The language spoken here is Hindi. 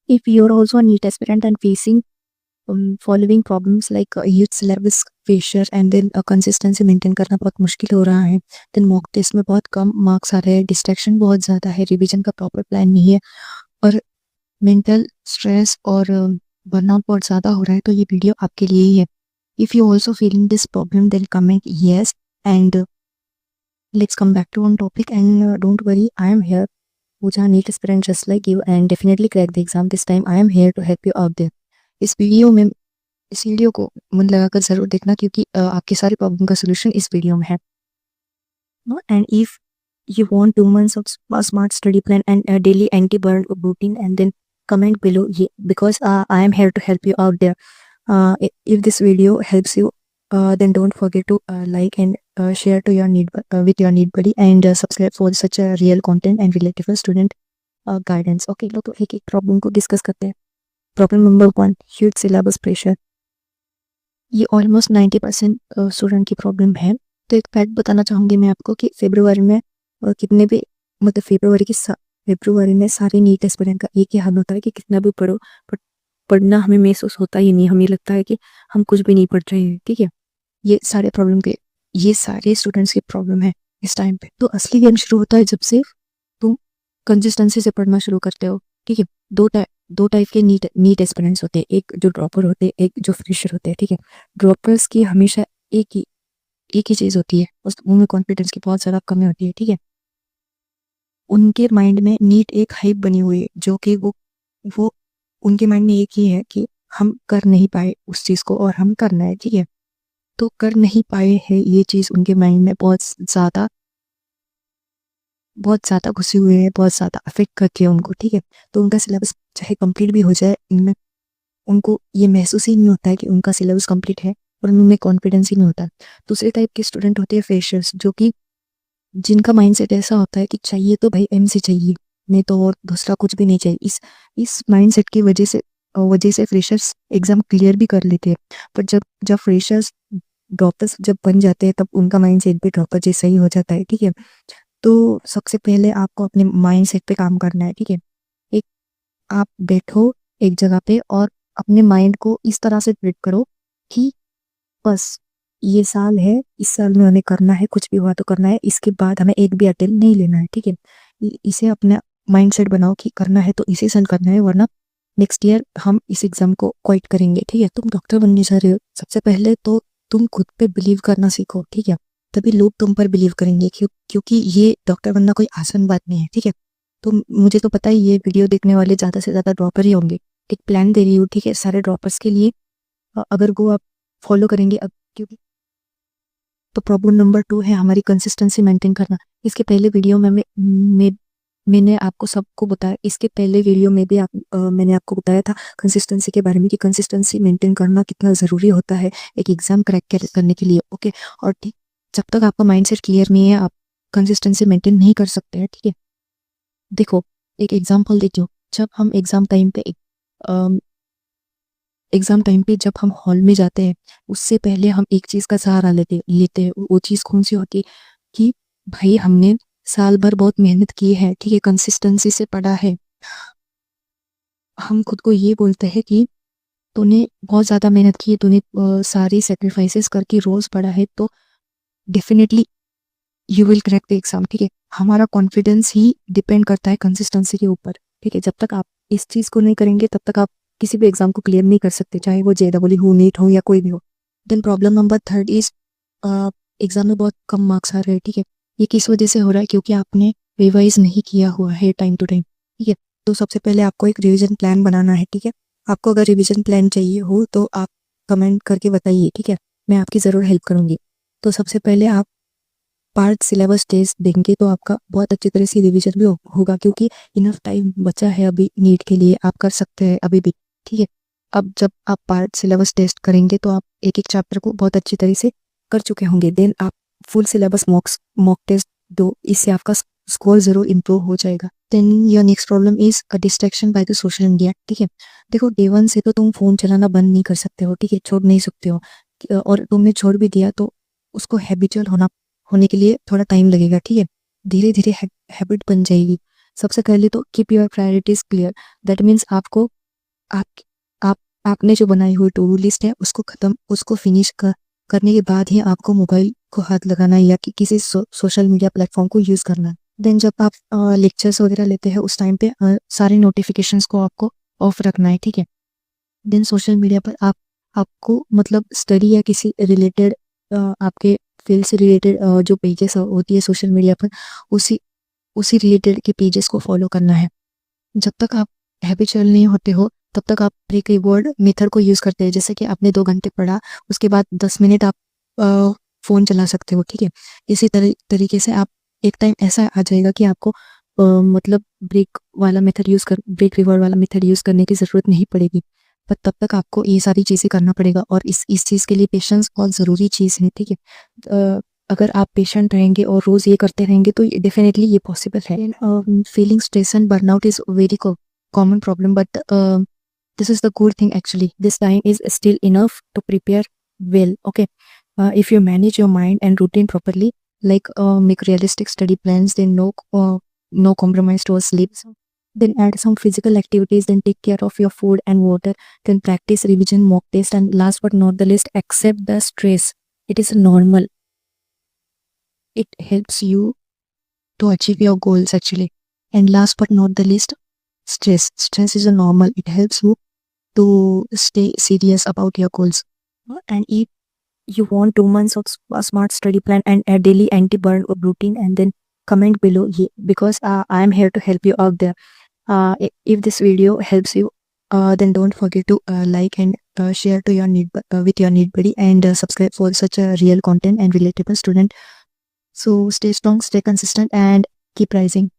If you're also a NEET aspirant and facing following problems like huge syllabus pressure and then consistency maintain करना बहुत मुश्किल हो रहा है, देन मॉक टेस्ट में बहुत कम मार्क्स आ रहे हैं, डिस्ट्रैक्शन बहुत ज़्यादा है, रिवीजन का प्रॉपर प्लान नहीं है और मेंटल स्ट्रेस और बर्नआउट बहुत ज़्यादा हो रहा है, तो ये वीडियो आपके लिए ही है. If you also feeling this problem, then comment yes and let's come back to one topic and don't worry, I am here. Pooja, NEET aspirant just like you and definitely crack the exam this time. I am here to help you out there. इस वीडियो को मन लगाकर जरूर देखना क्योंकि आपके सारे प्रॉब्लम का सोल्यूशन इस वीडियो में है. And if you want 2 months of smart study plan and a daily anti-burn routine, and then comment below because I am here to help you out there. If this video helps you, then don't forget to like and share to your with your need buddy and subscribe for such a real content and relatable student guidance. Okay, लो तो एक एक प्रॉब्लम को डिस्कस करते हैं. Problem number 1, huge syllabus pressure. ये ऑलमोस्ट 90% स्टूडेंट की प्रॉब्लम है. तो एक फैक्ट बताना चाहूँगी मैं आपको कि फेब्रुआरी में कितने भी मतलब फेब्रुआरी में सारे नीट एस्पिरेंट का एक ही हाल होता है कि कितना भी पढ़ो बट पढ़ना हमें महसूस होता ही नहीं. हमें लगता है कि हम कुछ भी नहीं पढ़ रहे हैं. ठीक है, ये सारे स्टूडेंट्स की प्रॉब्लम है इस टाइम पे. तो असली गेम शुरू होता है जब से तुम कंसिस्टेंसी से पढ़ना शुरू करते हो. ठीक है, दो टाइप के नीट एस्पिरेंट्स होते हैं, एक जो ड्रॉपर होते हैं, एक जो फ्रेशर होते हैं. ठीक है, ड्रॉपर्स की हमेशा एक ही चीज़ होती है, उनमें कॉन्फिडेंस की बहुत ज़्यादा कमी होती है. ठीक है, उनके माइंड में नीट एक हाइप बनी हुई है जो कि वो उनके माइंड में एक ही है कि हम कर नहीं पाए उस चीज़ को और हम करना है. ठीक है, तो कर नहीं पाए हैं ये चीज़ उनके माइंड में बहुत ज़्यादा घुसी हुई है, बहुत ज़्यादा अफेक्ट करती है उनको. ठीक है, तो उनका सिलेबस चाहे कंप्लीट भी हो जाए, इनमें उनको ये महसूस ही नहीं होता है कि उनका सिलेबस कंप्लीट है और उनमें कॉन्फिडेंस ही नहीं होता. दूसरे टाइप के स्टूडेंट होते हैं फ्रेशर्स, जो कि जिनका माइंडसेट ऐसा होता है कि चाहिए तो भाई एमसी चाहिए, नहीं तो और दूसरा कुछ भी नहीं चाहिए. इस माइंडसेट की वजह से फ्रेशर्स एग्जाम क्लियर भी कर लेते हैं. पर जब फ्रेशर्स ड्रॉपर्स जब बन जाते हैं तब उनका माइंडसेट भी ड्रॉपर जैसा ही हो जाता है. ठीक है, तो सबसे पहले आपको अपने माइंडसेट पे काम करना है. ठीक है, एक आप बैठो एक जगह पे और अपने माइंड को इस तरह से ट्रीट करो कि बस ये साल है, इस साल में हमें करना है, कुछ भी हुआ तो करना है, इसके बाद हमें एक भी अटेम्प्ट नहीं लेना है. ठीक है, इसे अपना माइंडसेट बनाओ कि करना है तो इसी साल करना है, वरना नेक्स्ट ईयर हम इस एग्जाम को क्वाइट करेंगे. ठीक है, तुम डॉक्टर बनने जा रहे हो, सबसे पहले तो तुम खुद पे बिलीव करना सीखो. ठीक है, तभी लोग तुम पर बिलीव करेंगे क्योंकि ये डॉक्टर बनना कोई आसान बात नहीं है. ठीक है, तो मुझे तो पता ही ये वीडियो देखने वाले ज़्यादा से ज़्यादा ड्रॉपर ही होंगे. एक प्लान दे रही हूँ. ठीक है, सारे ड्रॉपर्स के लिए, अगर वो आप फॉलो करेंगे क्योंकि तो प्रॉब्लम नंबर 2 है हमारी कंसिस्टेंसी मेंटेन करना. इसके पहले वीडियो में मैंने आपको सबको बताया, इसके पहले वीडियो में भी मैंने आपको बताया था कंसिस्टेंसी के बारे में कि कंसिस्टेंसी मेंटेन करना कितना ज़रूरी होता है एक एग्ज़ाम क्रैक करने के लिए. ओके, और ठीक जब तक आपका माइंडसेट क्लियर नहीं है आप कंसिस्टेंसी मेंटेन नहीं कर सकते हैं. ठीक है, देखो एक एग्जाम्पल देती हूँ. जब हम एग्ज़ाम टाइम पे जब हम हॉल में जाते हैं, उससे पहले हम एक चीज़ का सहारा लेते हैं. वो चीज़ कौन सी होती है कि भाई हमने साल भर बहुत मेहनत की है. ठीक है, कंसिस्टेंसी से पढ़ा है. हम खुद को ये बोलते हैं कि तूने बहुत ज़्यादा मेहनत की है, तूने सारी सेक्रीफाइसेस करके रोज़ पढ़ा है, तो definitely you will crack the exam. ठीक है, हमारा कॉन्फिडेंस ही डिपेंड करता है कंसिस्टेंसी के ऊपर. ठीक है, जब तक आप इस चीज़ को नहीं करेंगे तब तक आप किसी भी एग्जाम को क्लियर नहीं कर सकते, चाहे वो JEE हो, नीट हो या कोई भी हो. Then problem number 3 is exam में बहुत कम मार्क्स आ रहे हैं. ठीक है, ये किस वजह से हो रहा है? क्योंकि आपने रिवाइज नहीं किया हुआ है टाइम टू टाइम. ठीक है, तो सबसे पहले आपको एक रिविजन प्लान बनाना है. ठीक है, आपको अगर रिविजन प्लान चाहिए हो तो आप कमेंट करके बताइए. ठीक है, मैं आपकी ज़रूर हेल्प करूँगी. तो सबसे पहले आप पार्ट सिलेबस टेस्ट देंगे तो आपका बहुत अच्छी तरह से रिवीजन भी होगा क्योंकि इनफ टाइम बचा है अभी नीट के लिए, आप कर सकते हैं अभी भी. ठीक है, अब जब आप पार्ट सिलेबस टेस्ट करेंगे तो आप एक एक चैप्टर को बहुत अच्छी तरह से कर चुके होंगे. देन आप फुल सिलेबस मॉक टेस्ट दो, इससे आपका स्कोर ज़रूर इम्प्रूव हो जाएगा. Then your next problem is a distraction by the social media. ठीक है, देखो डे 1 से तो तुम फ़ोन चलाना बंद नहीं कर सकते हो. ठीक है, छोड़ नहीं सकते हो, और तुमने छोड़ भी दिया तो उसको हैबिचुअल होने के लिए थोड़ा टाइम लगेगा. ठीक है, धीरे धीरे हैबिट बन जाएगी. सबसे पहले तो keep your priorities clear. That means आपको आप आप आपने जो बनाई हुई टू डू लिस्ट है उसको फिनिश करने के बाद ही आपको मोबाइल को हाथ लगाना है या कि किसी सोशल मीडिया प्लेटफॉर्म को यूज़ करना है। देन जब आप लेक्चर्स वगैरह लेते हैं उस टाइम पे सारे नोटिफिकेशंस को आपको ऑफ रखना है, ठीक है। देन सोशल मीडिया पर आपको मतलब स्टडी या किसी रिलेटेड आपके फील्ड से रिलेटेड जो पेजेस होती है सोशल मीडिया पर उसी उसी रिलेटेड के पेजेस को फॉलो करना है। जब तक आप हैबिचुअल नहीं होते हो तब तक आप ब्रेक रिवॉर्ड मेथड को यूज़ करते हैं। जैसे कि आपने 2 घंटे पढ़ा, उसके बाद 10 मिनट आप फ़ोन चला सकते हो, ठीक है। इसी तरीके से आप एक टाइम ऐसा आ जाएगा कि आपको मतलब ब्रेक रिवॉर्ड वाला मेथड यूज़ करने की ज़रूरत नहीं पड़ेगी। पर तब तक आपको ये सारी चीज़ें करना पड़ेगा और इस चीज़ के लिए पेशेंस बहुत ज़रूरी चीज़ है, ठीक है। अगर आप पेशेंट रहेंगे और रोज़ ये करते रहेंगे तो डेफिनेटली ये पॉसिबल है। Feeling stress and burnout is very common problem, but this is the good thing actually. This time is still enough to prepare well, okay. If you manage your mind and routine properly, like make realistic study plans, then no compromise to sleep, then add some physical activities, then take care of your food and water, then practice revision, mock test, and last but not the least, accept the stress. It is normal. It helps you to achieve your goals actually. And last but not the least, stress is a normal. It helps you to stay serious about your goals. And if you want 2 months of a smart study plan and a daily anti-burn routine, and then comment below because I am here to help you out there. If this video helps you, then don't forget to like and share to your with your need buddy, and subscribe for such a real content and relatable student. So stay strong, stay consistent, and keep rising.